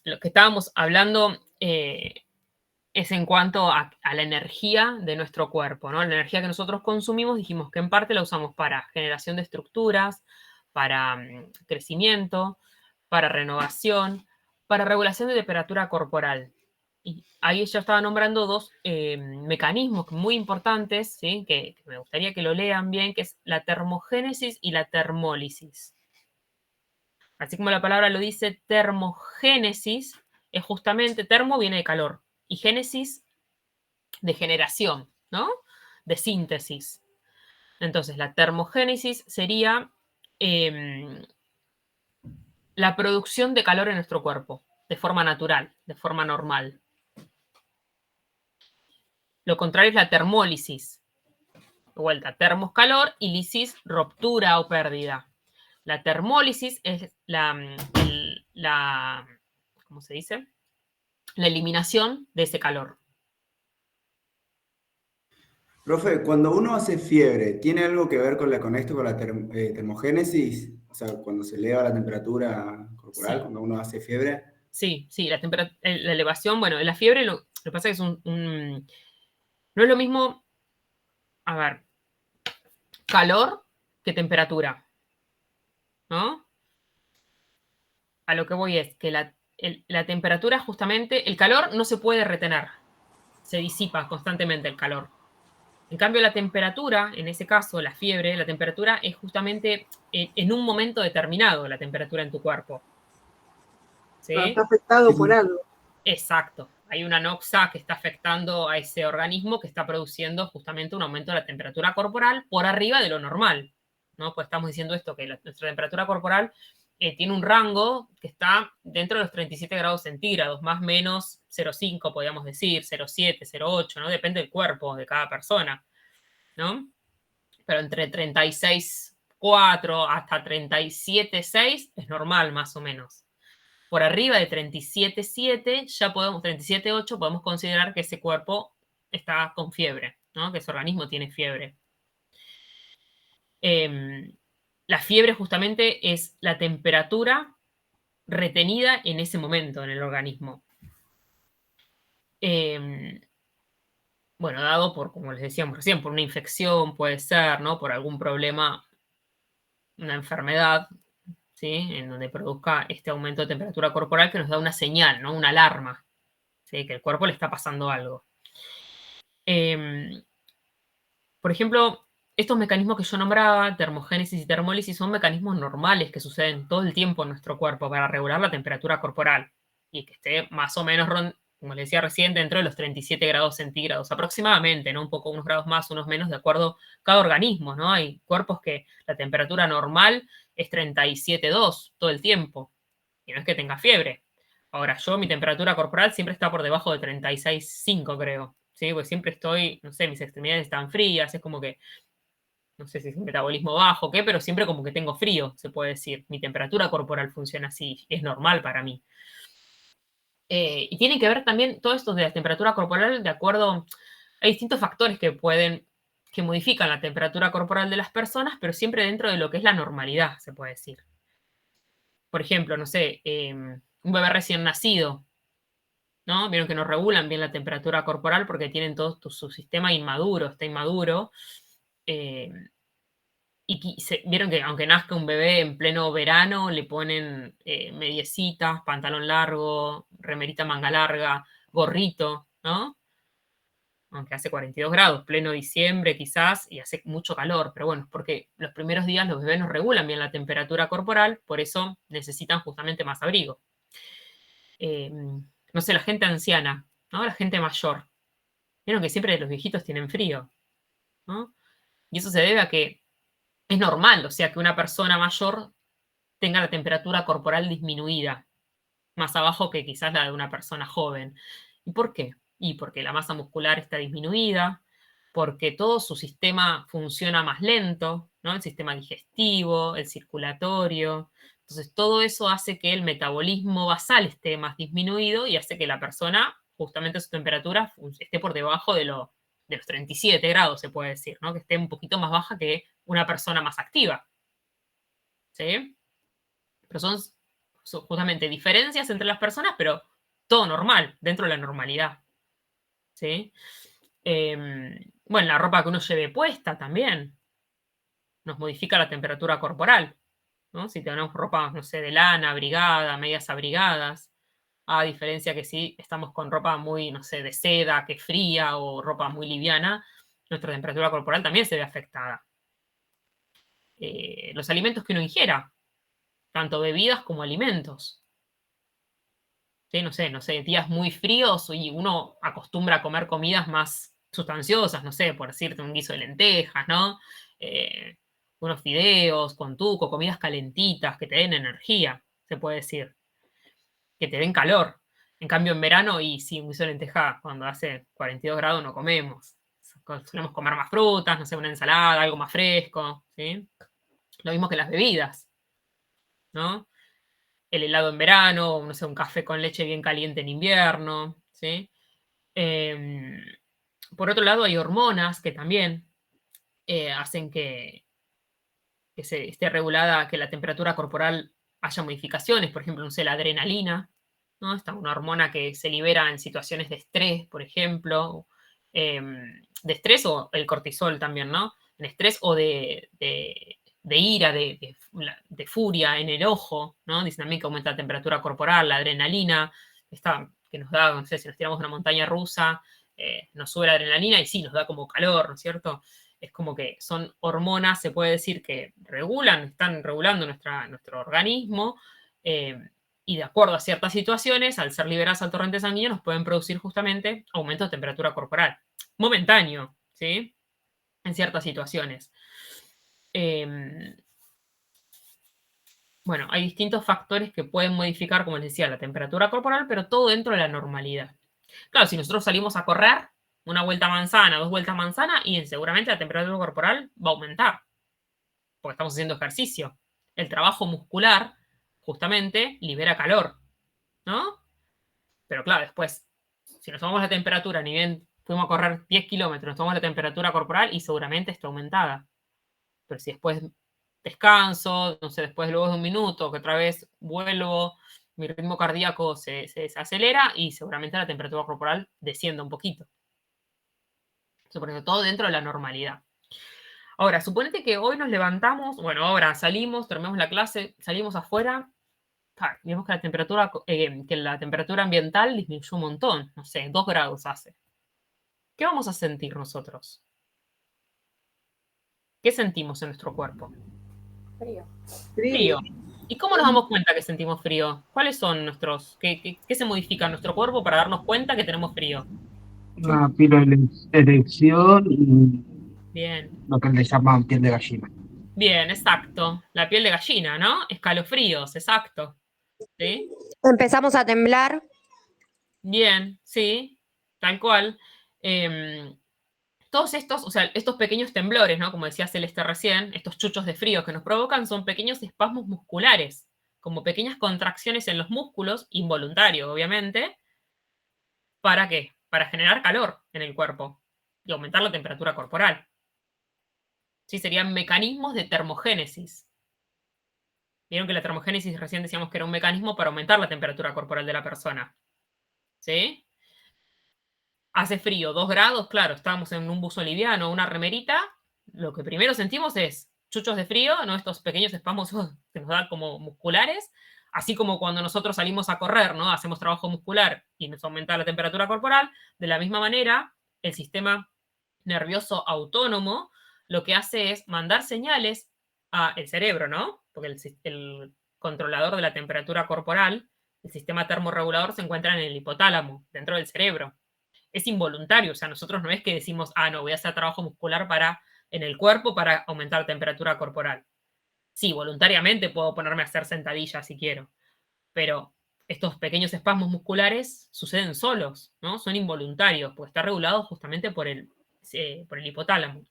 Lo que estábamos hablando es en cuanto a la energía de nuestro cuerpo, ¿no? La energía que nosotros consumimos, dijimos que en parte la usamos para generación de estructuras, para crecimiento, para renovación, para regulación de temperatura corporal. Y ahí yo estaba nombrando dos mecanismos muy importantes, ¿sí? Que me gustaría que lo lean bien, que es la termogénesis y la termólisis. Así como la palabra lo dice, termogénesis es justamente, termo viene de calor, y génesis de generación, ¿no? De síntesis. Entonces, la termogénesis sería la producción de calor en nuestro cuerpo, de forma natural, de forma normal. Lo contrario es la termólisis. De vuelta, termos calor y lisis ruptura o pérdida. La termólisis es ¿cómo se dice? La eliminación de ese calor. Profe, cuando uno hace fiebre, ¿tiene algo que ver con esto, con la termogénesis? O sea, cuando se eleva la temperatura corporal, Sí. cuando uno hace fiebre. Sí, la elevación, bueno, la fiebre lo que pasa es que es no es lo mismo, a ver, calor que temperatura, ¿no? A lo que voy es que la temperatura justamente, el calor no se puede retener, se disipa constantemente el calor. En cambio, la temperatura, en ese caso, la fiebre, la temperatura es justamente en un momento determinado la temperatura en tu cuerpo. ¿Sí? Está afectado por algo. Exacto. Hay una noxa que está afectando a ese organismo que está produciendo justamente un aumento de la temperatura corporal por arriba de lo normal, ¿no? Pues estamos diciendo esto, que nuestra temperatura corporal tiene un rango que está dentro de los 37 grados centígrados, más o menos 0,5 podríamos decir, 0,7, 0,8, ¿no? Depende del cuerpo de cada persona, ¿no? Pero entre 36,4 hasta 37,6 es normal, más o menos. Por arriba de 37,7, ya podemos, 37,8, podemos considerar que ese cuerpo está con fiebre, ¿no? Que ese organismo tiene fiebre. La fiebre justamente es la temperatura retenida en ese momento en el organismo. Bueno, dado por, como les decíamos recién, por una infección, puede ser, ¿no? Por algún problema, una enfermedad, ¿sí? En donde produzca este aumento de temperatura corporal que nos da una señal, ¿no? Una alarma, ¿sí? Que el cuerpo le está pasando algo. Por ejemplo, estos mecanismos que yo nombraba, termogénesis y termólisis, son mecanismos normales que suceden todo el tiempo en nuestro cuerpo para regular la temperatura corporal y que esté más o menos, como les decía recién, dentro de los 37 grados centígrados aproximadamente, ¿no? Un poco, unos grados más, unos menos, de acuerdo a cada organismo, ¿no? Hay cuerpos que la temperatura normal es 37,2 todo el tiempo y no es que tenga fiebre. Ahora, mi temperatura corporal siempre está por debajo de 36,5, creo. ¿Sí? Porque siempre estoy, no sé, mis extremidades están frías, es como que, no sé si es un metabolismo bajo o qué, pero siempre como que tengo frío, se puede decir. Mi temperatura corporal funciona así, es normal para mí. Y tiene que ver también todo esto de la temperatura corporal de acuerdo, hay distintos factores que modifican la temperatura corporal de las personas, pero siempre dentro de lo que es la normalidad, se puede decir. Por ejemplo, no sé, un bebé recién nacido, ¿no? Vieron que no regulan bien la temperatura corporal porque tienen todo su sistema inmaduro, está inmaduro. Y vieron que aunque nazca un bebé en pleno verano, le ponen mediecitas, pantalón largo, remerita manga larga, gorrito, ¿no? Aunque hace 42 grados, pleno diciembre quizás, y hace mucho calor, pero bueno, es porque los primeros días los bebés no regulan bien la temperatura corporal, por eso necesitan justamente más abrigo. No sé, la gente anciana, ¿no? La gente mayor. Vieron que siempre los viejitos tienen frío, ¿no? Y eso se debe a que es normal, o sea, que una persona mayor tenga la temperatura corporal disminuida, más abajo que quizás la de una persona joven. ¿Y por qué? Y porque la masa muscular está disminuida, porque todo su sistema funciona más lento, ¿no? El sistema digestivo, el circulatorio. Entonces, todo eso hace que el metabolismo basal esté más disminuido y hace que la persona, justamente su temperatura, esté por debajo de los 37 grados, se puede decir, ¿no? Que esté un poquito más baja que una persona más activa. ¿Sí? Pero son justamente diferencias entre las personas, pero todo normal, dentro de la normalidad. ¿Sí? Bueno, la ropa que uno lleve puesta también nos modifica la temperatura corporal, ¿no? Si tenemos ropa, no sé, de lana, abrigada, medias abrigadas, a diferencia que si estamos con ropa muy, no sé, de seda, que es fría, o ropa muy liviana, nuestra temperatura corporal también se ve afectada. Los alimentos que uno ingiera, tanto bebidas como alimentos. ¿Sí? No sé, días muy fríos y uno acostumbra a comer comidas más sustanciosas, no sé, por decirte un guiso de lentejas, ¿no? Unos fideos con tuco, comidas calentitas que te den energía, se puede decir, que te den calor. En cambio, en verano, y sí, un guiso de lenteja cuando hace 42 grados no comemos. Solemos comer más frutas, no sé, una ensalada, algo más fresco, ¿sí? Lo mismo que las bebidas, ¿no? El helado en verano, no sé, un café con leche bien caliente en invierno, ¿sí? Por otro lado, hay hormonas que también hacen que se esté regulada, que la temperatura corporal haya modificaciones, por ejemplo, no sé, la adrenalina, ¿no? Esta una hormona que se libera en situaciones de estrés, por ejemplo, de estrés o el cortisol también, ¿no? En estrés o de ira, de furia en el ojo, ¿no? Dicen también que aumenta la temperatura corporal, la adrenalina, esta que nos da, no sé, si nos tiramos una montaña rusa, nos sube la adrenalina y sí, nos da como calor, ¿no es cierto? Es como que son hormonas, se puede decir, que están regulando nuestro organismo y de acuerdo a ciertas situaciones, al ser liberadas al torrente sanguíneo, nos pueden producir justamente aumento de temperatura corporal. Momentáneo, ¿sí? En ciertas situaciones. Bueno, hay distintos factores que pueden modificar, como les decía, la temperatura corporal, pero todo dentro de la normalidad. Claro, si nosotros salimos a correr, una vuelta manzana, 2 vueltas manzana, y seguramente la temperatura corporal va a aumentar, porque estamos haciendo ejercicio. El trabajo muscular, justamente, libera calor, ¿no? Pero claro, después, si nos tomamos la temperatura, ni bien fuimos a correr 10 kilómetros, nos tomamos la temperatura corporal y seguramente está aumentada. Pero si después descanso, no sé, después luego de un minuto, que otra vez vuelvo, mi ritmo cardíaco se desacelera y seguramente la temperatura corporal desciende un poquito. Sobre todo dentro de la normalidad. Ahora, suponete que hoy nos levantamos, bueno, ahora salimos, terminamos la clase, salimos afuera Vemos que la temperatura ambiental disminuyó un montón, no sé, 2 grados hace. ¿Qué vamos a sentir nosotros? ¿Qué sentimos en nuestro cuerpo? Frío. Frío. ¿Y cómo nos damos cuenta que sentimos frío? ¿Cuáles son qué se modifica en nuestro cuerpo para darnos cuenta que tenemos frío? La piloerección y Bien. lo que le llaman piel de gallina. Bien, exacto. La piel de gallina, ¿no? Escalofríos, exacto. ¿Sí? Empezamos a temblar. Bien, sí, tal cual. Todos estos, o sea, estos pequeños temblores, ¿no? Como decía Celeste recién, estos chuchos de frío que nos provocan son pequeños espasmos musculares, como pequeñas contracciones en los músculos, involuntarios, obviamente. ¿Para qué? Para generar calor en el cuerpo y aumentar la temperatura corporal. Sí, serían mecanismos de termogénesis. Vieron que la termogénesis recién decíamos que era un mecanismo para aumentar la temperatura corporal de la persona. ¿Sí? Hace frío, 2 grados, claro, estábamos en un buzo liviano, una remerita. Lo que primero sentimos es chuchos de frío, ¿no? Estos pequeños espasmos que nos dan como musculares, así como cuando nosotros salimos a correr, ¿no? Hacemos trabajo muscular y nos aumenta la temperatura corporal. De la misma manera, el sistema nervioso autónomo lo que hace es mandar señales al cerebro, ¿no? Porque el controlador de la temperatura corporal, el sistema termorregulador, se encuentra en el hipotálamo, dentro del cerebro. Es involuntario, o sea, nosotros no es que decimos, no, voy a hacer trabajo muscular en el cuerpo para aumentar la temperatura corporal. Sí, voluntariamente puedo ponerme a hacer sentadillas si quiero, pero estos pequeños espasmos musculares suceden solos, ¿no? Son involuntarios, porque está regulado justamente por el hipotálamo,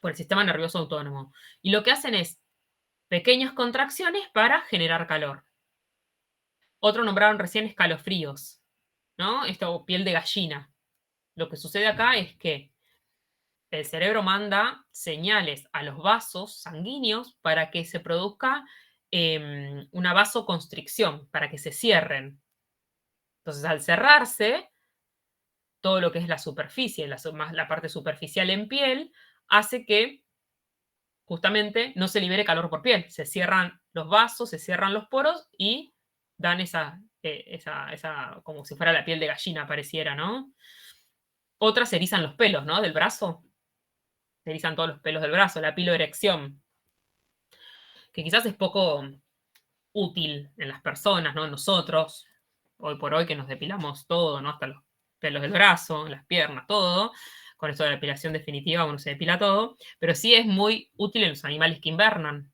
por el sistema nervioso autónomo. Y lo que hacen es pequeñas contracciones para generar calor. Otro nombraron recién escalofríos, ¿no? Esto, piel de gallina. Lo que sucede acá es que el cerebro manda señales a los vasos sanguíneos para que se produzca una vasoconstricción, para que se cierren. Entonces, al cerrarse, todo lo que es la superficie, la parte superficial en piel, hace que justamente no se libere calor por piel. Se cierran los vasos, se cierran los poros y dan esa como si fuera la piel de gallina, pareciera, ¿no? Otras se erizan los pelos, ¿no? Del brazo. Se erizan todos los pelos del brazo, la piloerección. Que quizás es poco útil en las personas, ¿no? Nosotros, hoy por hoy que nos depilamos todo, ¿no? Hasta los pelos del brazo, las piernas, todo. Con esto de la depilación definitiva uno se depila todo. Pero sí es muy útil en los animales que invernan,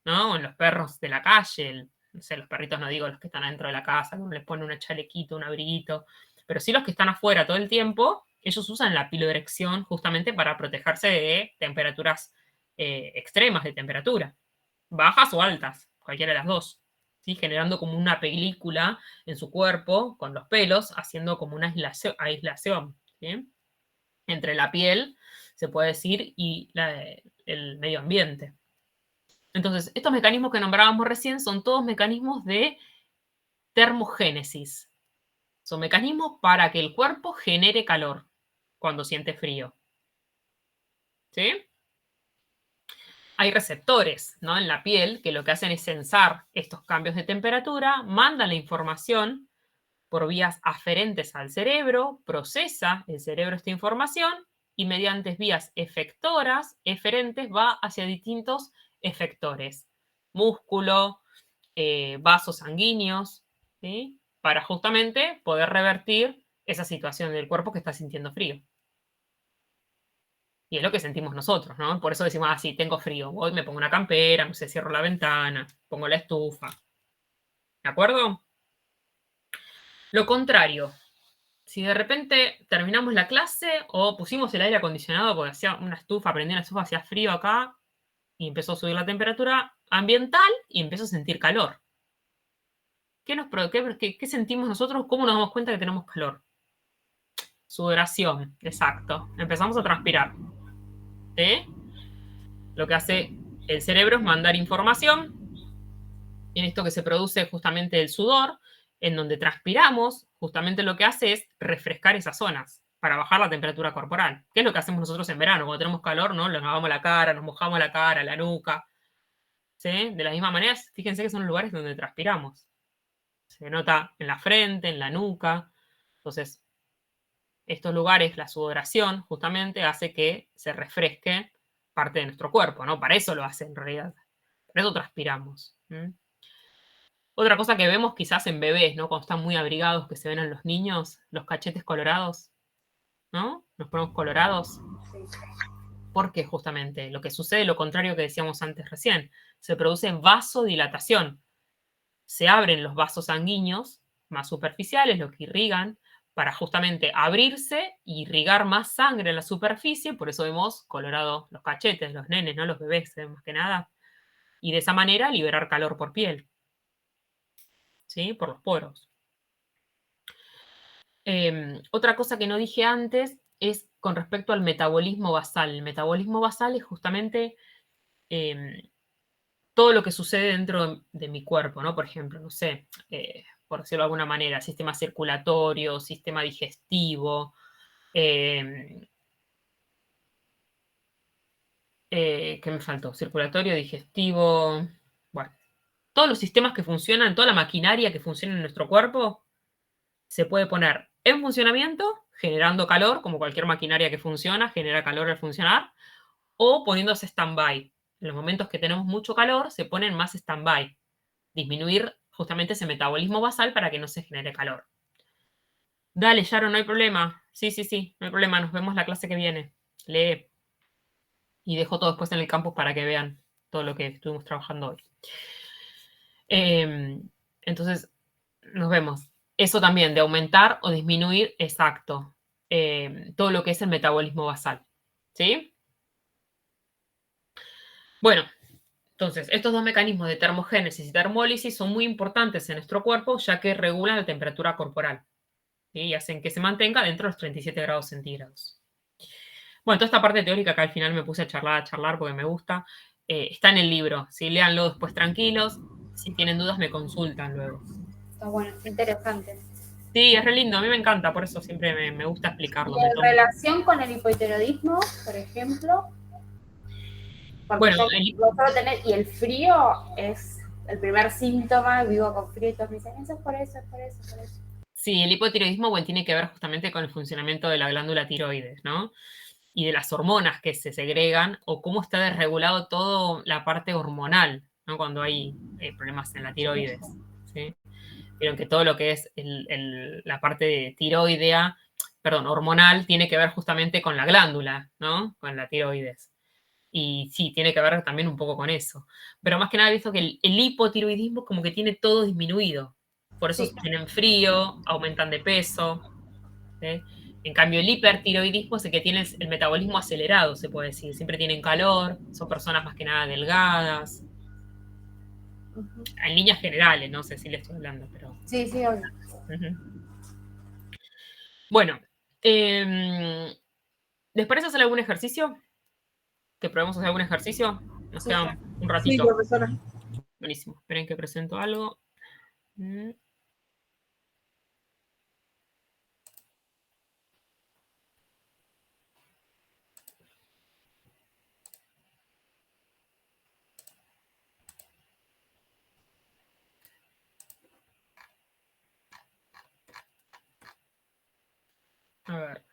¿no? En los perros de la calle, no sé, los perritos no digo los que están adentro de la casa, que uno les pone un chalequito, un abriguito, pero sí los que están afuera todo el tiempo, ellos usan la piloerección justamente para protegerse de temperaturas extremas de temperatura, bajas o altas, cualquiera de las dos, ¿sí? Generando como una película en su cuerpo con los pelos, haciendo como una aislación, ¿sí? Entre la piel, se puede decir, y el medio ambiente. Entonces, estos mecanismos que nombrábamos recién son todos mecanismos de termogénesis. Son mecanismos para que el cuerpo genere calor cuando siente frío. ¿Sí? Hay receptores, ¿no? En la piel que lo que hacen es sensar estos cambios de temperatura, mandan la información por vías aferentes al cerebro, procesa el cerebro esta información y mediante vías efectoras, eferentes, va hacia distintos efectores, músculo, vasos sanguíneos, ¿sí? Para justamente poder revertir esa situación del cuerpo que está sintiendo frío. Y es lo que sentimos nosotros, ¿no? Por eso decimos, sí, tengo frío. Hoy me pongo una campera, no sé, cierro la ventana, pongo la estufa. ¿De acuerdo? Lo contrario, si de repente terminamos la clase o pusimos el aire acondicionado porque hacía una estufa, prendí una estufa, hacía frío acá y empezó a subir la temperatura ambiental y empezó a sentir calor. ¿Qué sentimos nosotros? ¿Cómo nos damos cuenta que tenemos calor? Sudoración, exacto. Empezamos a transpirar. ¿Sí? Lo que hace el cerebro es mandar información. En esto que se produce justamente el sudor, en donde transpiramos, justamente lo que hace es refrescar esas zonas para bajar la temperatura corporal. ¿Qué es lo que hacemos nosotros en verano? Cuando tenemos calor, ¿no? Nos lavamos la cara, nos mojamos la cara, la nuca. ¿sí? De la misma manera, fíjense que son los lugares donde transpiramos. Se nota en la frente, en la nuca. Entonces, estos lugares, la sudoración, justamente hace que se refresque parte de nuestro cuerpo, ¿no? Para eso lo hace en realidad. Por eso transpiramos. Otra cosa que vemos quizás en bebés, ¿no? Cuando están muy abrigados, que se ven en los niños, los cachetes colorados, ¿no? Nos ponemos colorados. Porque justamente lo que sucede, lo contrario que decíamos antes recién, se produce vasodilatación. Se abren los vasos sanguíneos más superficiales, lo que irrigan, para justamente abrirse y irrigar más sangre en la superficie, por eso vemos colorados los cachetes, los nenes, ¿no? Los bebés, más que nada. Y de esa manera liberar calor por piel, ¿sí? Por los poros. Otra cosa que no dije antes es con respecto al metabolismo basal. El metabolismo basal es justamente todo lo que sucede dentro de mi cuerpo, ¿no? Por ejemplo, no sé, por decirlo de alguna manera, sistema circulatorio, sistema digestivo, ¿qué me faltó? Circulatorio, digestivo, bueno, todos los sistemas que funcionan, toda la maquinaria que funciona en nuestro cuerpo, se puede poner en funcionamiento, generando calor, como cualquier maquinaria que funciona, genera calor al funcionar, o poniéndose stand-by. En los momentos que tenemos mucho calor, se ponen más stand-by. Disminuir justamente ese metabolismo basal para que no se genere calor. Dale, Sharon, no hay problema. Sí, sí, sí, no hay problema. Nos vemos la clase que viene. Lee. Y dejo todo después en el campus para que vean todo lo que estuvimos trabajando hoy. Entonces, nos vemos. Eso también, de aumentar o disminuir, exacto, todo lo que es el metabolismo basal. ¿Sí? Bueno, entonces, estos dos mecanismos de termogénesis y termólisis son muy importantes en nuestro cuerpo, ya que regulan la temperatura corporal, ¿sí? Y hacen que se mantenga dentro de los 37 grados centígrados. Bueno, toda esta parte teórica que al final me puse a charlar porque me gusta, está en el libro, ¿sí? Léanlo después tranquilos. Si tienen dudas, me consultan luego. Está bueno, interesante. Sí, es re lindo, a mí me encanta, por eso siempre me gusta explicarlo. Y en relación con el hipotiroidismo, por ejemplo, porque bueno, yo puedo tener, y el frío es el primer síntoma, vivo con frío y todos me dicen, eso es por eso, es por eso, es por eso. Sí, el hipotiroidismo, bueno, tiene que ver justamente con el funcionamiento de la glándula tiroides, ¿no? Y de las hormonas que se segregan, o cómo está desregulado toda la parte hormonal, ¿no? Cuando hay problemas en la tiroides, ¿sí? Vieron que todo lo que es la parte tiroidea, perdón, hormonal, tiene que ver justamente con la glándula, ¿no? Con la tiroides. Y sí, tiene que ver también un poco con eso. Pero más que nada he visto que el hipotiroidismo como que tiene todo disminuido. Por eso tienen frío, aumentan de peso. ¿Sí? En cambio, el hipertiroidismo es el que tiene el metabolismo acelerado, se puede decir. Siempre tienen calor, son personas más que nada delgadas. En líneas generales, no sé si le estoy hablando, pero... Sí, sí, obvio. Bueno, ¿les parece hacer algún ejercicio? ¿Que probemos hacer algún ejercicio? Nos queda un ratito. Sí, profesora. Buenísimo. Esperen que presento algo. A ver.